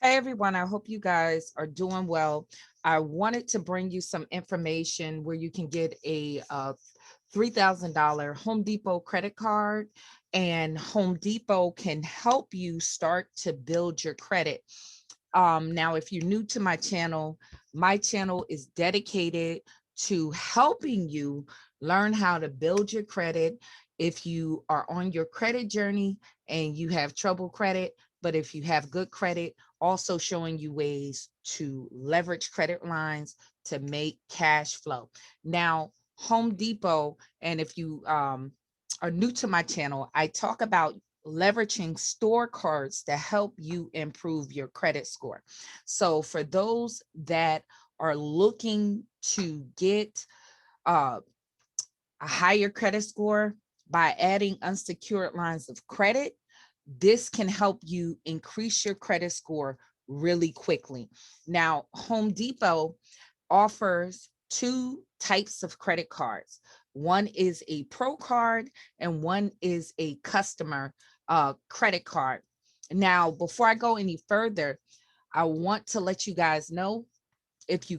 Hi, everyone. I hope you guys are doing well. I wanted to bring you some information where you can get a $3,000 Home Depot credit card, and Home Depot can help you start to build your credit. Now, if you're new to my channel is dedicated to helping you learn how to build your credit. If you are on your credit journey and you have trouble credit, but if you have good credit, also showing you ways to leverage credit lines to make cash flow. Now, Home Depot, and if you are new to my channel, I talk about leveraging store cards to help you improve your credit score. So for those that are looking to get uh, a higher credit score by adding unsecured lines of credit, this can help you increase your credit score really quickly. Now, Home Depot offers two types of credit cards. One is a pro card and one is a customer credit card. Now, before I go any further, I want to let you guys know, if you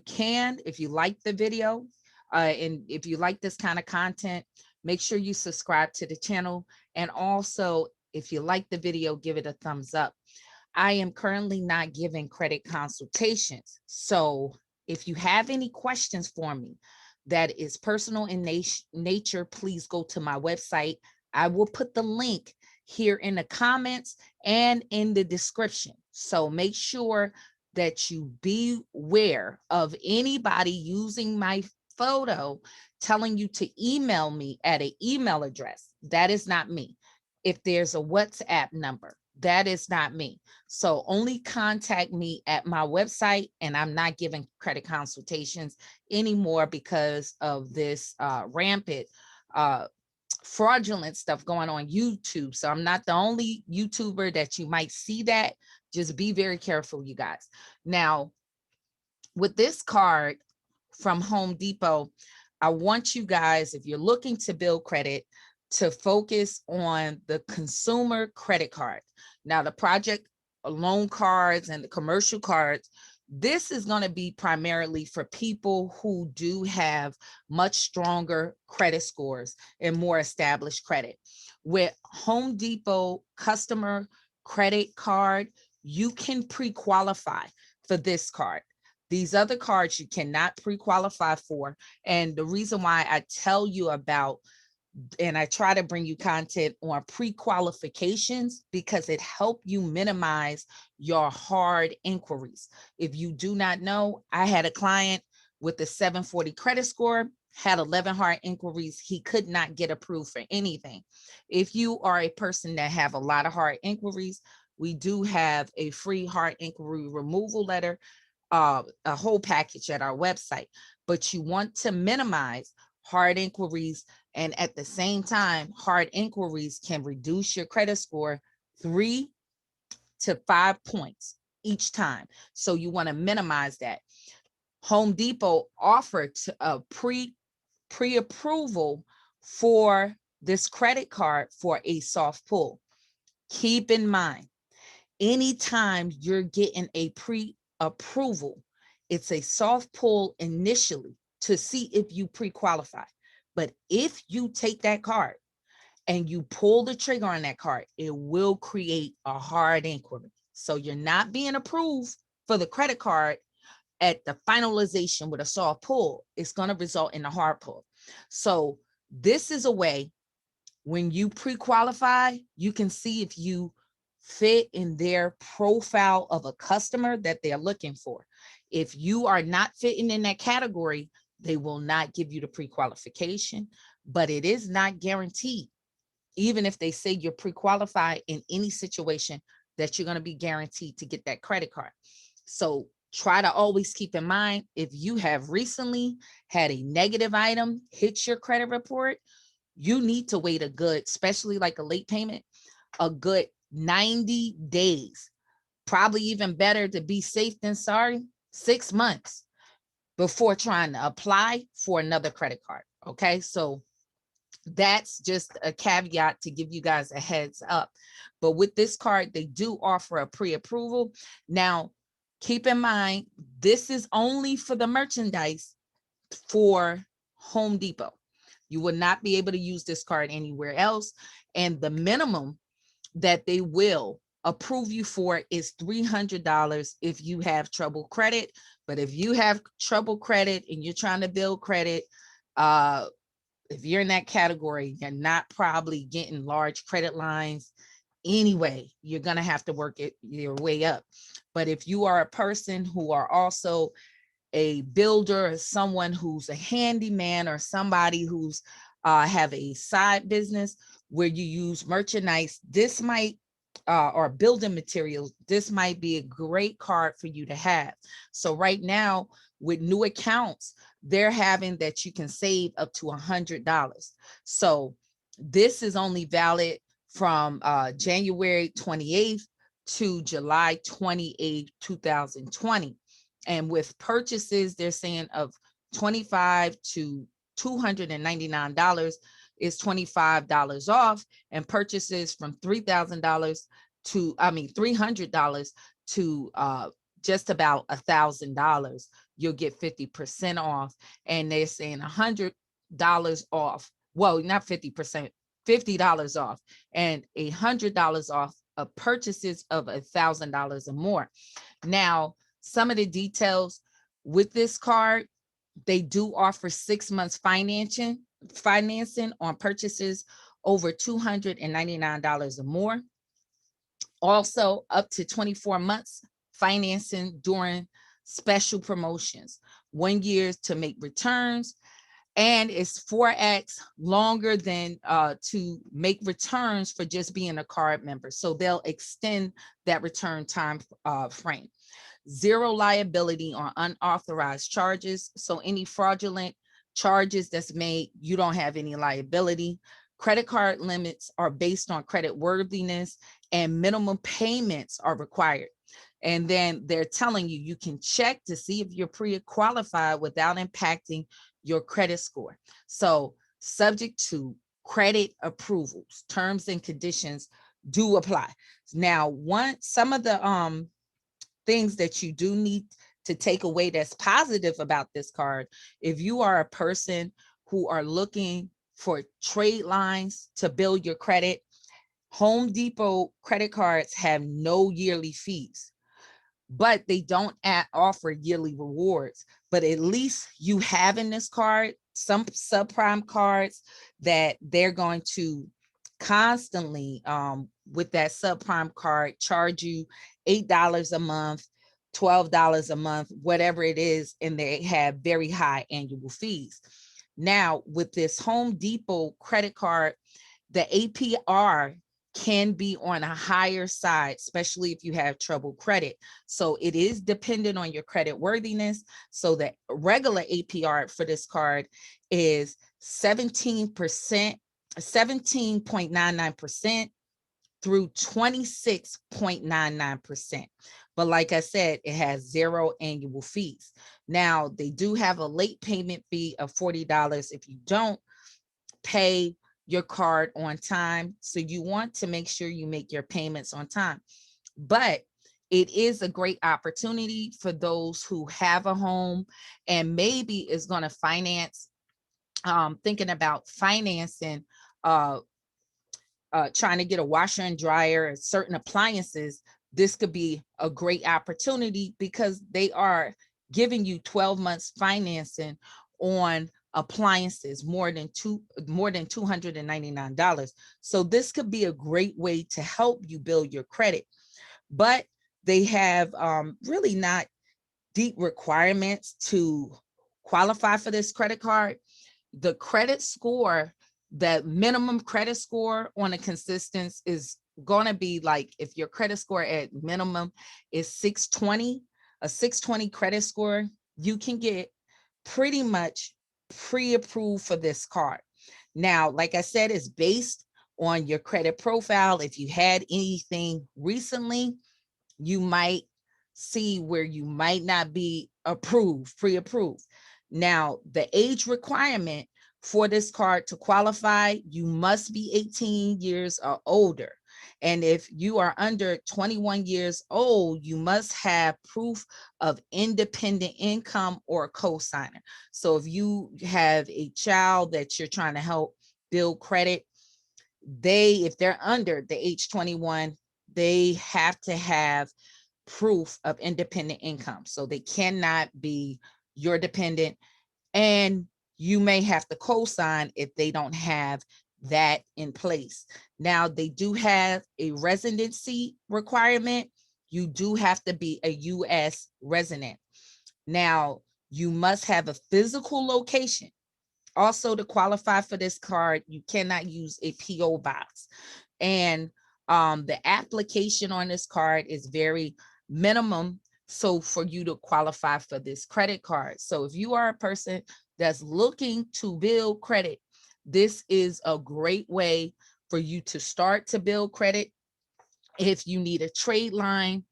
like the video, and if you like this kind of content, make sure you subscribe to the channel. And also, if you like the video, give it a thumbs up. I am currently not giving credit consultations. So if you have any questions for me that is personal in nature, please go to my website. I will put the link here in the comments and in the description. So make sure that you beware of anybody using my photo telling you to email me at an email address. That is not me. If there's a WhatsApp number, that is not me. So only contact me at my website, and I'm not giving credit consultations anymore because of this rampant fraudulent stuff going on YouTube. So I'm not the only YouTuber that you might see that. Just be very careful, you guys. Now, with this card from Home Depot, I want you guys, if you're looking to build credit, to focus on the consumer credit card. Now, the project loan cards and the commercial cards, this is going to be primarily for people who do have much stronger credit scores and more established credit. With Home Depot customer credit card, you can pre-qualify for this card. These other cards you cannot pre-qualify for. And the reason why I tell you about, and I try to bring you content on pre-qualifications, because it helps you minimize your hard inquiries. If you do not know, I had a client with a 740 credit score, had 11 hard inquiries. He could not get approved for anything. If you are a person that have a lot of hard inquiries, we do have a free hard inquiry removal letter, a whole package at our website. But you want to minimize hard inquiries, and at the same time, hard inquiries can reduce your credit score 3 to 5 points each time. So you want to minimize that. Home Depot offered a pre-approval for this credit card for a soft pull. Keep in mind, anytime you're getting a pre-approval, it's a soft pull initially to see if you pre-qualify. But if you take that card and you pull the trigger on that card, it will create a hard inquiry. So you're not being approved for the credit card at the finalization with a soft pull. It's going to result in a hard pull. So this is a way, when you pre-qualify, you can see if you fit in their profile of a customer that they're looking for. If you are not fitting in that category, they will not give you the pre-qualification, but it is not guaranteed. Even if they say you're pre-qualified in any situation, that you're going to be guaranteed to get that credit card. So try to always keep in mind, if you have recently had a negative item hit your credit report, you need to wait a good, especially like a late payment, a good 90 days, probably even better to be safe than sorry, 6 months before trying to apply for another credit card. Okay, so that's just a caveat to give you guys a heads up. But with this card, they do offer a pre-approval. Now, Keep in mind, this is only for the merchandise for Home Depot. You will not be able to use this card anywhere else. And the minimum that they will approve you for is $300 if you have trouble credit. But if you have trouble credit and you're trying to build credit, if you're in that category, you're not probably getting large credit lines anyway. You're going to have to work it your way up. But if you are a person who are also a builder, or someone who's a handyman, or somebody who's have a side business where you use merchandise, this might or building materials, this might be a great card for you to have. So right now with new accounts, they're having that you can save up to $100. So this is only valid from January 28th to July 28th, 2020. And with purchases, they're saying of $25 to $299 is $25 off, and purchases from $3,000 to, $300 to just about $1,000, you'll get 50% off. And they're saying $100 off. Well, not 50%, $50 off, and $100 off of purchases of $1,000 or more. Now, some of the details with this card, they do offer 6 months financing on purchases over $299 or more. Also up to 24 months financing during special promotions, 1 year to make returns, and it's 4x longer than to make returns for just being a card member. So they'll extend that return time frame. Zero liability on unauthorized charges. So any fraudulent charges that's made, you don't have any liability. Credit card limits are based on credit worthiness, and minimum payments are required. And then they're telling you, you can check to see if you're pre-qualified without impacting your credit score. So subject to credit approvals, terms and conditions do apply. Now, some of the things that you do need to take away that's positive about this card, if you are a person who are looking for trade lines to build your credit, Home Depot credit cards have no yearly fees, but they don't offer yearly rewards. But at least you have in this card some subprime cards that they're going to constantly with that subprime card charge you $8 a month, $12 a month, whatever it is, and they have very high annual fees. Now with this Home Depot credit card, the APR can be on a higher side, especially if you have trouble credit. So it is dependent on your credit worthiness. So the regular APR for this card is 17%, 17.99% through 26.99%. But like I said, it has zero annual fees. Now, they do have a late payment fee of $40 if you don't pay your card on time. So you want to make sure you make your payments on time. But it is a great opportunity for those who have a home and maybe is going to finance, thinking about financing, trying to get a washer and dryer, certain appliances. This could be a great opportunity because they are giving you 12 months financing on appliances more than $299. So this could be a great way to help you build your credit. But they have really not deep requirements to qualify for this credit card. The credit score, the minimum credit score on a consistent is going to be like, if your credit score at minimum is 620, a 620 credit score, you can get pretty much pre-approved for this card. Now, like I said, it's based on your credit profile. If you had anything recently, you might see where you might not be approved, pre-approved. Now, the age requirement for this card to qualify, you must be 18 years or older. And if you are under 21 years old, you must have proof of independent income or a co-signer. So if you have a child that you're trying to help build credit, if they're under the age 21, they have to have proof of independent income. So they cannot be your dependent, and you may have to co-sign if they don't have that in place. Now, they do have a residency requirement. You do have to be a US resident. Now, you must have a physical location. Also, to qualify for this card, you cannot use a PO box. And the application on this card is very minimum, so for you to qualify for this credit card. So if you are a person that's looking to build credit, this is a great way for you to start to build credit. If you need a trade line,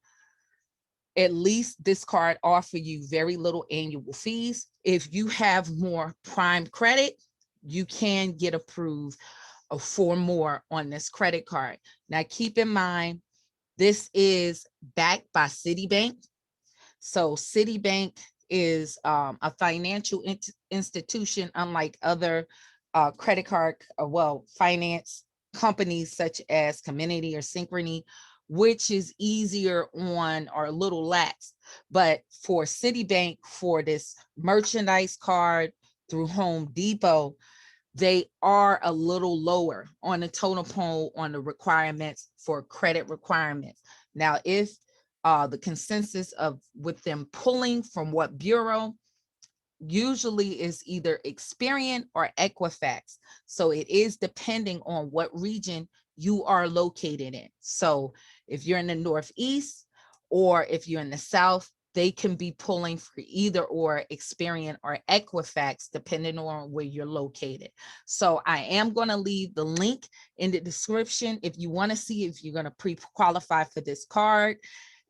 at least this card offers you very little annual fees. If you have more prime credit, you can get approved for more on this credit card. Now, keep in mind, this is backed by Citibank. So Citibank is a financial institution, unlike other credit card, finance companies such as Community or Synchrony, which is easier on or a little lax. But for Citibank, for this merchandise card through Home Depot, they are a little lower on the totem pole on the requirements for credit requirements. Now, if the consensus of with them pulling from what bureau, usually is either Experian or Equifax. So it is depending on what region you are located in. So if you're in the Northeast or if you're in the South, they can be pulling for either or Experian or Equifax, depending on where you're located. So I am going to leave the link in the description if you want to see if you're going to pre-qualify for this card.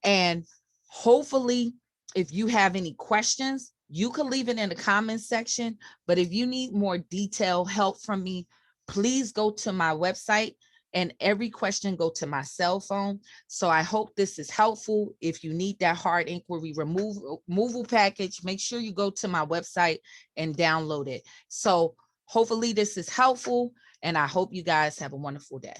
And hopefully, if you have any questions, you can leave it in the comments section. But if you need more detailed help from me, please go to my website, and every question go to my cell phone. So I hope this is helpful. If you need that hard inquiry removal package, make sure you go to my website and download it. So hopefully this is helpful, and I hope you guys have a wonderful day.